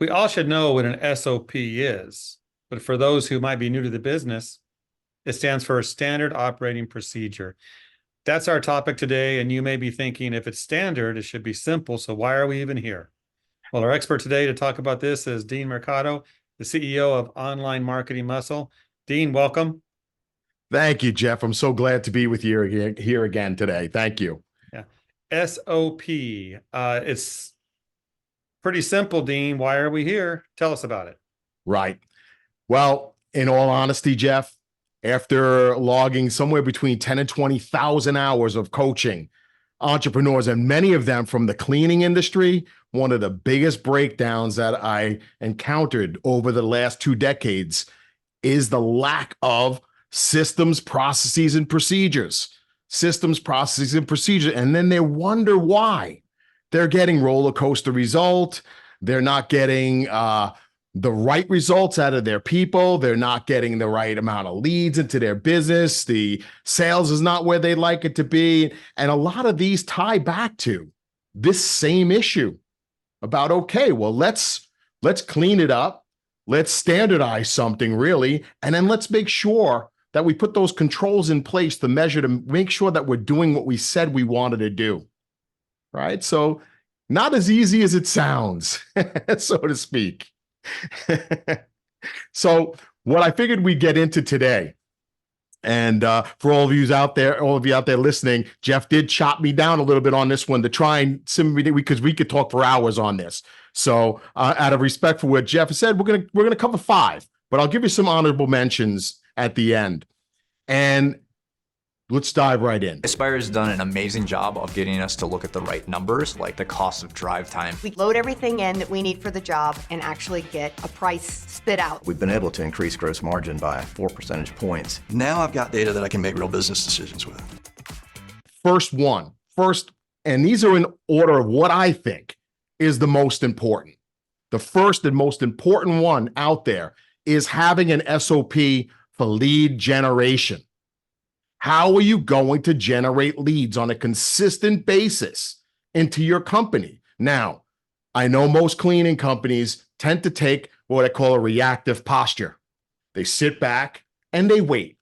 We all should know what an SOP is, but for those who might be new to the business, it stands for Standard Operating Procedure. That's our topic today, and you may be thinking if it's standard, it should be simple, so why are we even here? Well, our expert today to talk about this is Dean Mercado, the CEO of Online Marketing Muscle. Dean, welcome. Thank you, Jeff. I'm so glad to be with you here again today. Thank you. Yeah. SOP. It's pretty simple, Dean. Why are we here? Tell us about it. Right. Well, in all honesty, Jeff, after logging somewhere between 10 and 20,000 hours of coaching entrepreneurs, and many of them from the cleaning industry, one of the biggest breakdowns that I encountered over the last 2 decades is the lack of systems, processes, and procedures. Systems, processes, and procedures. And then they wonder why. They're getting roller coaster result. They're not getting the right results out of their people. They're not getting the right amount of leads into their business. The sales is not where they'd like it to be. And a lot of these tie back to this same issue about, okay, well, let's clean it up. Let's standardize something really. And then let's make sure that we put those controls in place to measure, to make sure that we're doing what we said we wanted to do. Right? So not as easy as it sounds, so to speak. So what I figured we'd get into today, and for all of you out there listening, Jeff did chop me down a little bit on this one to try and because we could talk for hours on this. So out of respect for what Jeff said, we're gonna cover 5, but I'll give you some honorable mentions at the end. And let's dive right in. Aspire has done an amazing job of getting us to look at the right numbers, like the cost of drive time. We load everything in that we need for the job and actually get a price spit out. We've been able to increase gross margin by 4 percentage points. Now I've got data that I can make real business decisions with. First, and these are in order of what I think is the most important. The first and most important one out there is having an SOP for lead generation. How are you going to generate leads on a consistent basis into your company? Now, I know most cleaning companies tend to take what I call a reactive posture. They sit back and they wait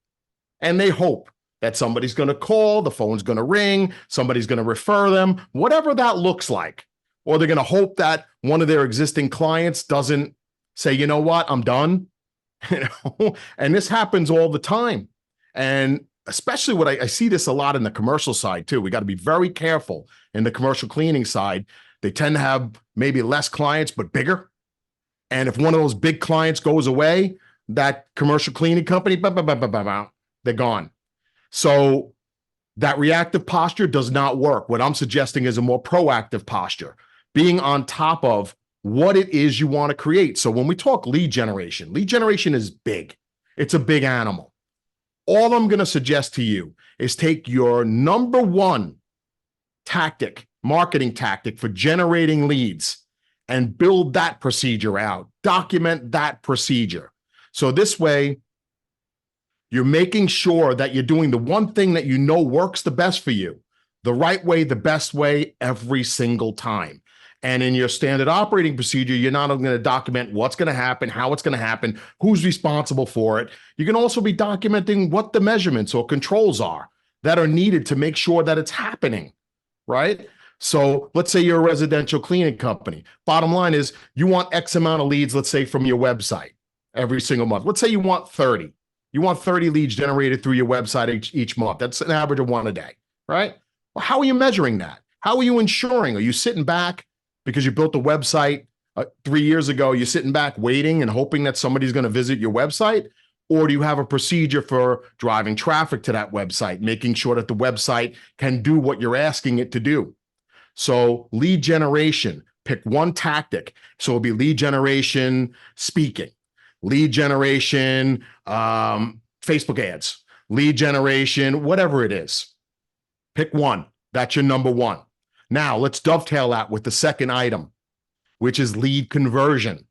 and they hope that somebody's going to call, the phone's going to ring, somebody's going to refer them, whatever that looks like. Or they're going to hope that one of their existing clients doesn't say, you know what, I'm done. And this happens all the time. And especially what I see this a lot in the commercial side too. We got to be very careful in the commercial cleaning side. They tend to have maybe less clients, but bigger. And if one of those big clients goes away, that commercial cleaning company, they're gone. So that reactive posture does not work. What I'm suggesting is a more proactive posture, being on top of what it is you want to create. So when we talk lead generation is big. It's a big animal. All I'm going to suggest to you is take your number one marketing tactic for generating leads and build that procedure out. Document that procedure. So this way, you're making sure that you're doing the one thing that you know works the best for you, the right way, the best way every single time. And in your standard operating procedure, you're not only going to document what's going to happen, how it's going to happen, who's responsible for it. You can also be documenting what the measurements or controls are that are needed to make sure that it's happening, right? So let's say you're a residential cleaning company. Bottom line is you want X amount of leads, let's say from your website every single month. Let's say you want 30. You want 30 leads generated through your website each month. That's an average of 1 a day, right? Well, how are you measuring that? How are you ensuring? Are you sitting back because you built a website 3 years ago, you're sitting back waiting and hoping that somebody's going to visit your website? Or do you have a procedure for driving traffic to that website, making sure that the website can do what you're asking it to do? So lead generation, pick one tactic. So it'll be lead generation, speaking, lead generation, Facebook ads, lead generation, whatever it is. Pick one. That's your number one. Now, let's dovetail that with the second item, which is lead conversion.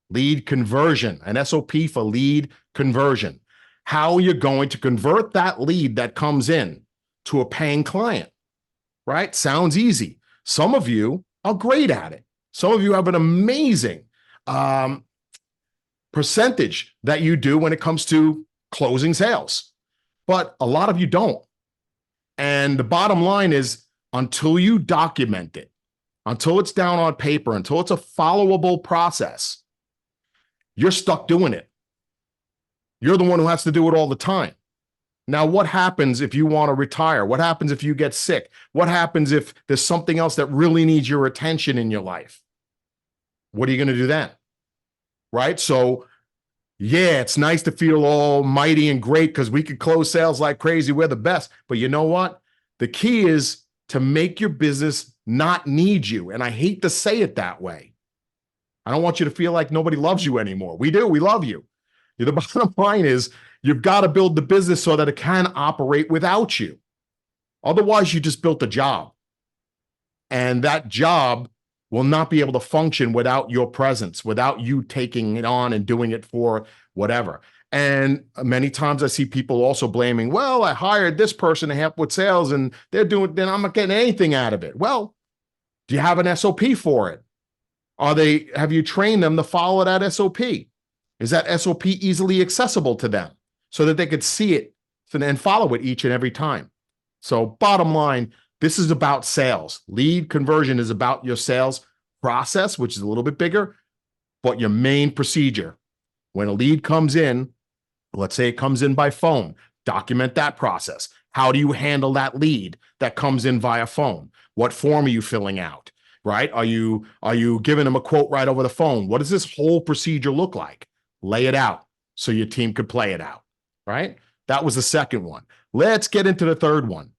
Lead conversion, an SOP for lead conversion. How are you going to convert that lead that comes in to a paying client, right? Sounds easy. Some of you are great at it. Some of you have an amazing percentage that you do when it comes to closing sales. But a lot of you don't. And the bottom line is, until you document it, until it's down on paper, until it's a followable process, you're stuck doing it. You're the one who has to do it all the time. Now, what happens if you want to retire? What happens if you get sick? What happens if there's something else that really needs your attention in your life? What are you going to do then? Right? So, yeah, it's nice to feel all mighty and great because we could close sales like crazy. We're the best. But you know what? The key is to make your business not need you. And I hate to say it that way. I don't want you to feel like nobody loves you anymore. We do. We love you. The bottom line is you've got to build the business so that it can operate without you. Otherwise, you just built a job. And that job will not be able to function without your presence, without you taking it on and doing it for whatever. And many times I see people also blaming, well, I hired this person to help with sales and then I'm not getting anything out of it. Well, do you have an SOP for it? Have you trained them to follow that SOP? Is that SOP easily accessible to them so that they could see it and follow it each and every time? So bottom line, this is about sales. Lead conversion is about your sales process, which is a little bit bigger, but your main procedure. When a lead comes in, let's say it comes in by phone, document that process. How do you handle that lead that comes in via phone? What form are you filling out, right? Are you giving them a quote right over the phone? What does this whole procedure look like? Lay it out so your team could play it out, right? That was the second one. Let's get into the third one.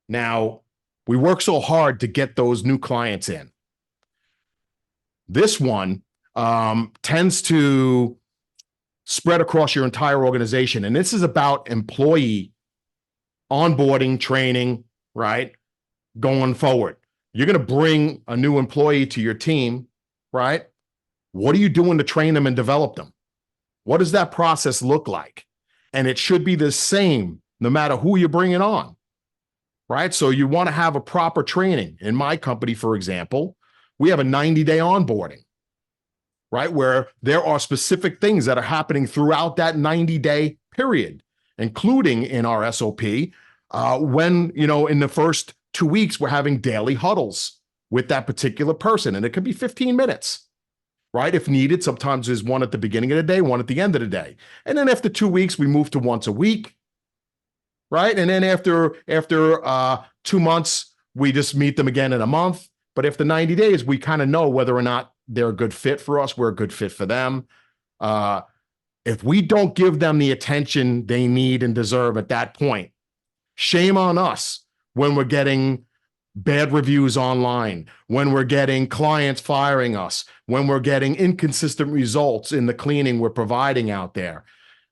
Now, we work so hard to get those new clients in. This one tends to spread across your entire organization. And this is about employee onboarding, training, right? Going forward. You're going to bring a new employee to your team, right? What are you doing to train them and develop them? What does that process look like? And it should be the same no matter who you're bringing on, right? So you want to have a proper training. In my company, for example, we have a 90-day onboarding, right? Where there are specific things that are happening throughout that 90-day period, including in our SOP, when, in the first 2 weeks, we're having daily huddles with that particular person. And it could be 15 minutes, right? If needed, sometimes there's one at the beginning of the day, one at the end of the day. And then after 2 weeks, we move to once a week, right? And then after 2 months, we just meet them again in a month. But after 90 days, we kind of know whether or not they're a good fit for us, we're a good fit for them. If we don't give them the attention they need and deserve at that point, shame on us when we're getting bad reviews online, when we're getting clients firing us, when we're getting inconsistent results in the cleaning we're providing out there.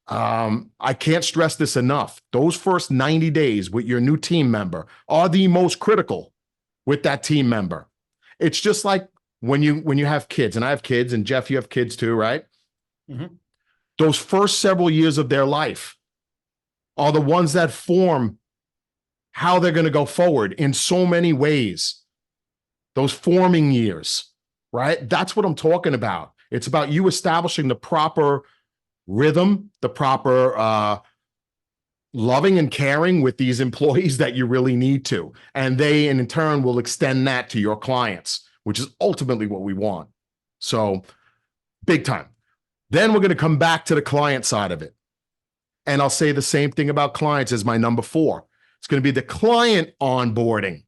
I can't stress this enough. Those first 90 days with your new team member are the most critical with that team member. It's just like when you have kids, and I have kids, and Jeff, you have kids too, right? Mm-hmm. Those first several years of their life are the ones that form how they're going to go forward in so many ways. Those forming years, right? That's what I'm talking about. It's about you establishing the proper rhythm, the proper loving and caring with these employees that you really need to. And they, in turn, will extend that to your clients, which is ultimately what we want. So big time. Then we're going to come back to the client side of it. And I'll say the same thing about clients as my number 4. It's going to be the client onboarding,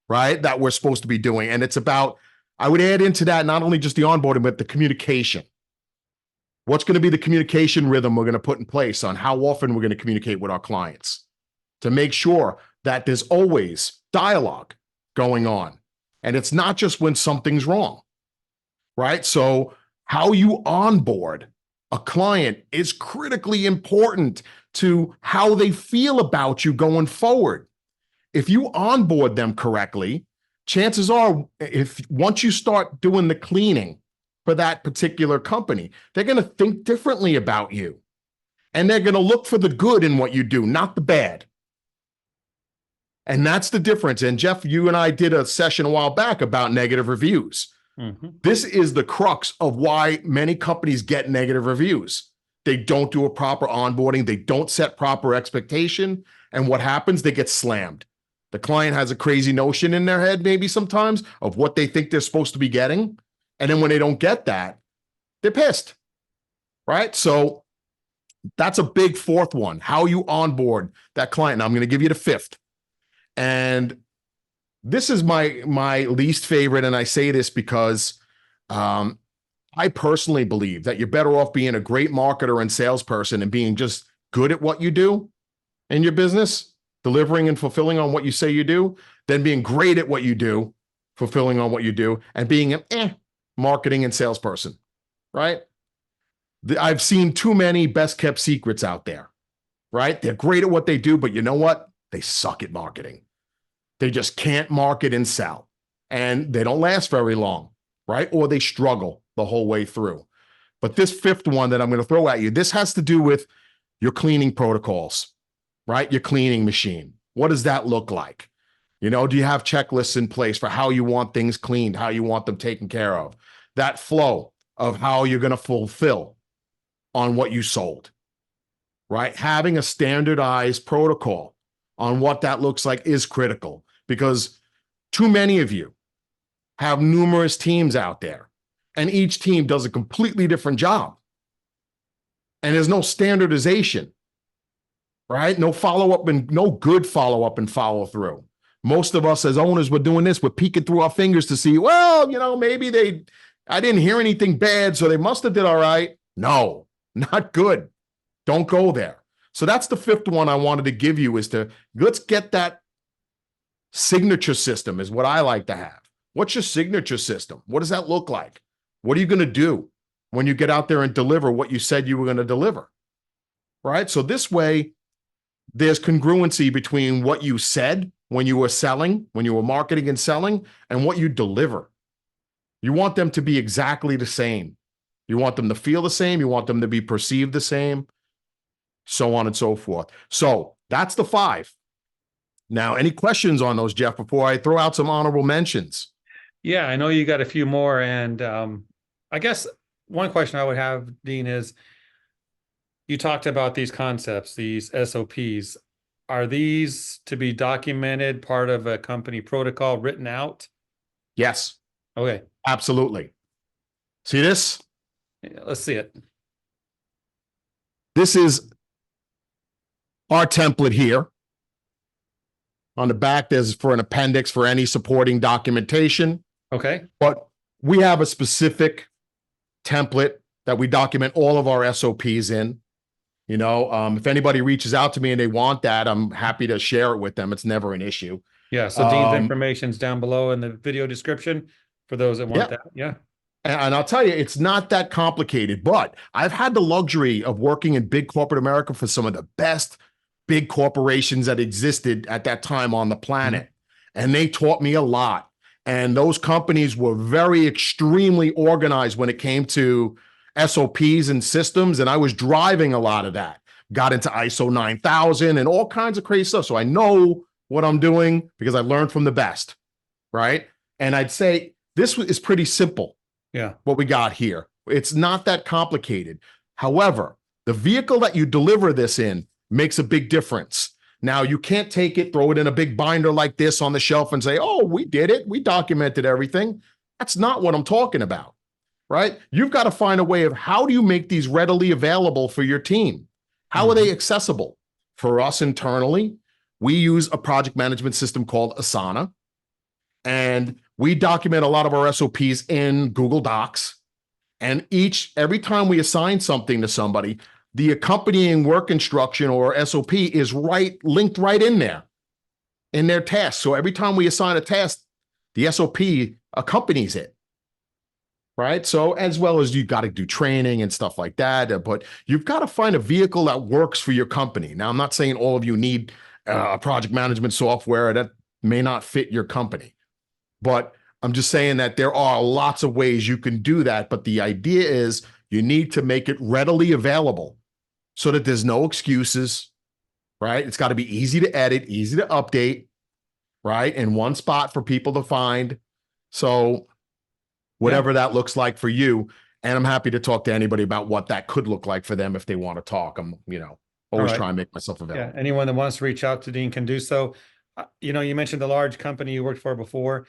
right? That we're supposed to be doing. And it's about, I would add into that, not only just the onboarding, but the communication. What's going to be the communication rhythm we're going to put in place on how often we're going to communicate with our clients to make sure that there's always dialogue going on. And it's not just when something's wrong, right? So how you onboard a client is critically important to how they feel about you going forward. If you onboard them correctly, chances are, if once you start doing the cleaning for that particular company, they're going to think differently about you. And they're going to look for the good in what you do, not the bad. And that's the difference. And Jeff, you and I did a session a while back about negative reviews, Mhm. This is the crux of why many companies get negative reviews. They don't do a proper onboarding. They don't set proper expectation. And what happens? They get slammed. The client has a crazy notion in their head, maybe sometimes, of what they think they're supposed to be getting. And then when they don't get that, they're pissed, right? So that's a big fourth one, how you onboard that client. Now I'm going to give you the fifth. And this is my least favorite. And I say this because I personally believe that you're better off being a great marketer and salesperson and being just good at what you do in your business, delivering and fulfilling on what you say you do, than being great at what you do, fulfilling on what you do, and being an marketing and salesperson, right? I've seen too many best kept secrets out there, right? They're great at what they do, but you know what? They suck at marketing. They just can't market and sell, and they don't last very long, right? Or they struggle the whole way through. But this fifth one that I'm going to throw at you, this has to do with your cleaning protocols, right? Your cleaning machine. What does that look like? You know, do you have checklists in place for how you want things cleaned, how you want them taken care of? That flow of how you're going to fulfill on what you sold, right? Having a standardized protocol on what that looks like is critical, because too many of you have numerous teams out there, and each team does a completely different job. And there's no standardization, right? No follow-up and no good follow-up and follow-through. Most of us as owners were doing this, we're peeking through our fingers to see, well, you know, maybe I didn't hear anything bad, so they must have did all right. No, not good. Don't go there. So that's the fifth one I wanted to give you, is to let's get that signature system is what I like to have. What's your signature system? What does that look like? What are you going to do when you get out there and deliver what you said you were going to deliver? Right? So this way, there's congruency between what you said when you were selling, when you were marketing and selling, and what you deliver. You want them to be exactly the same. You want them to feel the same. You want them to be perceived the same, so on and so forth. So that's the 5. Now, any questions on those, Jeff, before I throw out some honorable mentions? Yeah, I know you got a few more. And I guess one question I would have, Dean, is you talked about these concepts, these SOPs. Are these to be documented, part of a company protocol written out? Yes, Okay. absolutely. See this? Yeah, let's see it. This is our template here. On the back, there's for an appendix for any supporting documentation. Okay. But we have a specific template that we document all of our SOPs in. You know, if anybody reaches out to me and they want that, I'm happy to share it with them. It's never an issue. Yeah. So Dean's information's down below in the video description for those that want that. Yeah. And I'll tell you, it's not that complicated, but I've had the luxury of working in big corporate America for some of the best big corporations that existed at that time on the planet. And they taught me a lot. And those companies were very extremely organized when it came to SOPs and systems. And I was driving a lot of that. Got into ISO 9000 and all kinds of crazy stuff. So I know what I'm doing because I learned from the best, right? And I'd say this is pretty simple. Yeah. What we got here. It's not that complicated. However, the vehicle that you deliver this in makes a big difference. Now, you can't take it, throw it in a big binder like this on the shelf and say, oh, we did it. We documented everything. That's not what I'm talking about, right? You've got to find a way of how do you make these readily available for your team? How are they accessible? For us internally, we use a project management system called Asana, and we document a lot of our SOPs in Google Docs. And every time we assign something to somebody, the accompanying work instruction or SOP is linked right in there in their task. So every time we assign a task, the SOP accompanies it, right? So as well as you got to do training and stuff like that, but you've got to find a vehicle that works for your company. Now, I'm not saying all of you need a project management software that may not fit your company, but I'm just saying that there are lots of ways you can do that. But the idea is you need to make it readily available so that there's no excuses, right? It's got to be easy to edit, easy to update, right? In one spot for people to find. So whatever that looks like for you. And I'm happy to talk to anybody about what that could look like for them if they want to talk. I'm, always right. try and make myself available. Yeah, anyone that wants to reach out to Dean can do so. You mentioned the large company you worked for before.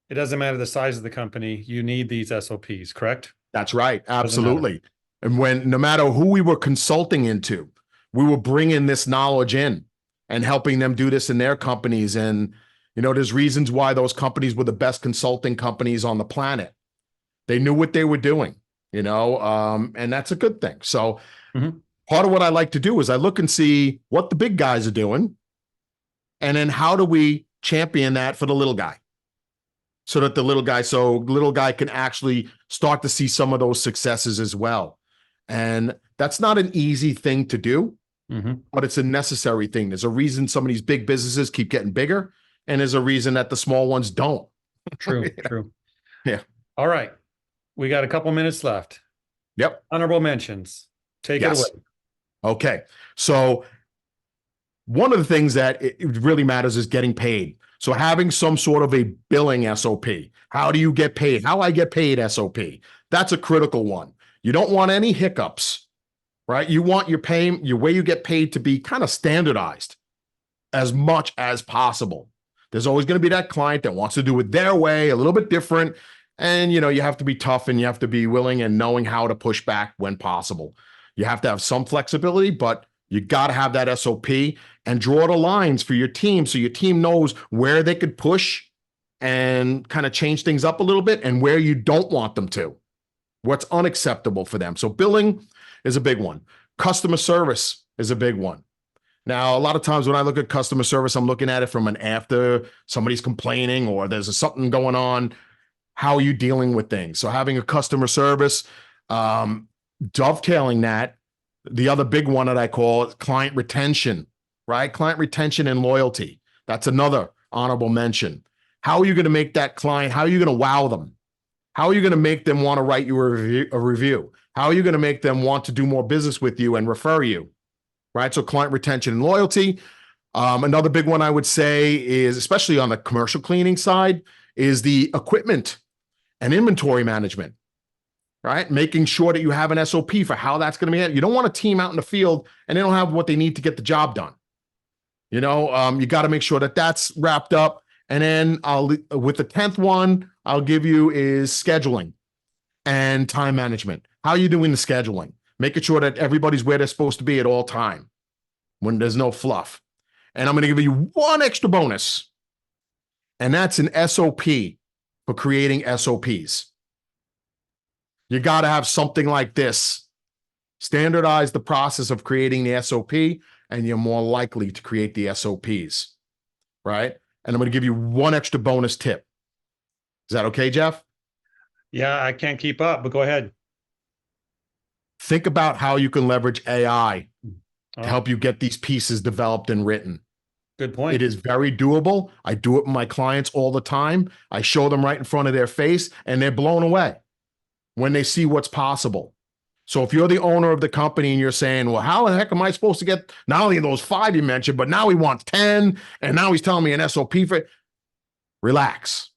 It doesn't matter the size of the company. You need these SOPs, correct? That's right. Absolutely. And no matter who we were consulting into, we were bringing this knowledge in and helping them do this in their companies. And, there's reasons why those companies were the best consulting companies on the planet. They knew what they were doing, and that's a good thing. So part of what I like to do is I look and see what the big guys are doing. And then how do we champion that for the little guy? So that the little guy can actually start to see some of those successes as well. And that's not an easy thing to do, but it's a necessary thing. There's a reason some of these big businesses keep getting bigger, and there's a reason that the small ones don't. True. Yeah. All right. We got a couple minutes left. Yep. Honorable mentions. Take it Yes. away. Okay. So one of the things that it really matters is getting paid. So having some sort of a billing SOP. How do you get paid? How I get paid SOP. That's a critical one. You don't want any hiccups, right? You want your way you get paid to be kind of standardized as much as possible. There's always going to be that client that wants to do it their way, a little bit different. And, you have to be tough and you have to be willing and knowing how to push back when possible. You have to have some flexibility, but you got to have that SOP and draw the lines for your team so your team knows where they could push and kind of change things up a little bit and where you don't want them to, what's unacceptable for them. So billing is a big one. Customer service is a big one. Now, a lot of times when I look at customer service, I'm looking at it from an after somebody's complaining or there's something going on. How are you dealing with things? So having a customer service, dovetailing that, the other big one that I call client retention, right? Client retention and loyalty. That's another honorable mention. How are you going to make that client? How are you going to wow them? How are you going to make them want to write you a review? How are you going to make them want to do more business with you and refer you? Right? So client retention and loyalty. Another big one I would say is, especially on the commercial cleaning side, is the equipment and inventory management. Right? Making sure that you have an SOP for how that's going to be. You don't want a team out in the field and they don't have what they need to get the job done. You got to make sure that that's wrapped up. And then with the 10th one, I'll give you is scheduling and time management. How are you doing the scheduling? Making sure that everybody's where they're supposed to be at all time when there's no fluff. And I'm going to give you one extra bonus. And that's an SOP for creating SOPs. You got to have something like this. Standardize the process of creating the SOP, and you're more likely to create the SOPs, right? And I'm going to give you one extra bonus tip. Is that okay, Jeff? Yeah, I can't keep up, but go ahead. Think about how you can leverage AI to help you get these pieces developed and written. Good point. It is very doable. I do it with my clients all the time. I show them right in front of their face, and they're blown away when they see what's possible. So if you're the owner of the company and you're saying, well, how the heck am I supposed to get not only those 5 you mentioned, but now he wants 10, and now he's telling me an SOP for it. Relax.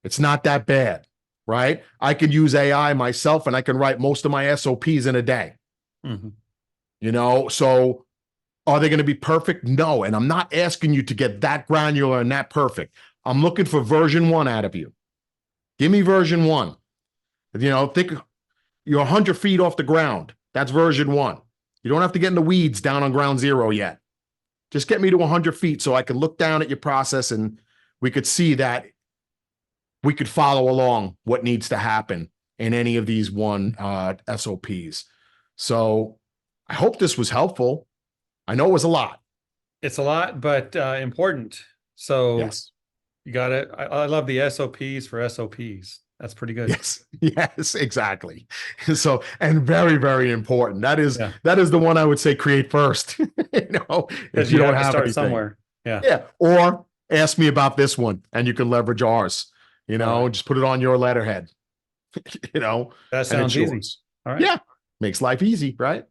It's not that bad, right? I could use AI myself and I can write most of my SOPs in a day. So are they going to be perfect? No. And I'm not asking you to get that granular and that perfect. I'm looking for version 1 out of you. Give me version 1. Think you're 100 feet off the ground. That's version 1. You don't have to get in the weeds down on ground zero yet. Just get me to 100 feet so I can look down at your process and we could see that we could follow along what needs to happen in any of these SOPs. So I hope this was helpful. I know it was a lot. It's a lot, but important. So yes, you got it. I love the SOPs for SOPs. That's pretty good. Yes, exactly. So, and very, very important. That is the one I would say create first. If you don't have start anything. somewhere. Yeah. Or ask me about this one and you can leverage ours, just put it on your letterhead, That sounds easy. All right. Yeah. Makes life easy, right?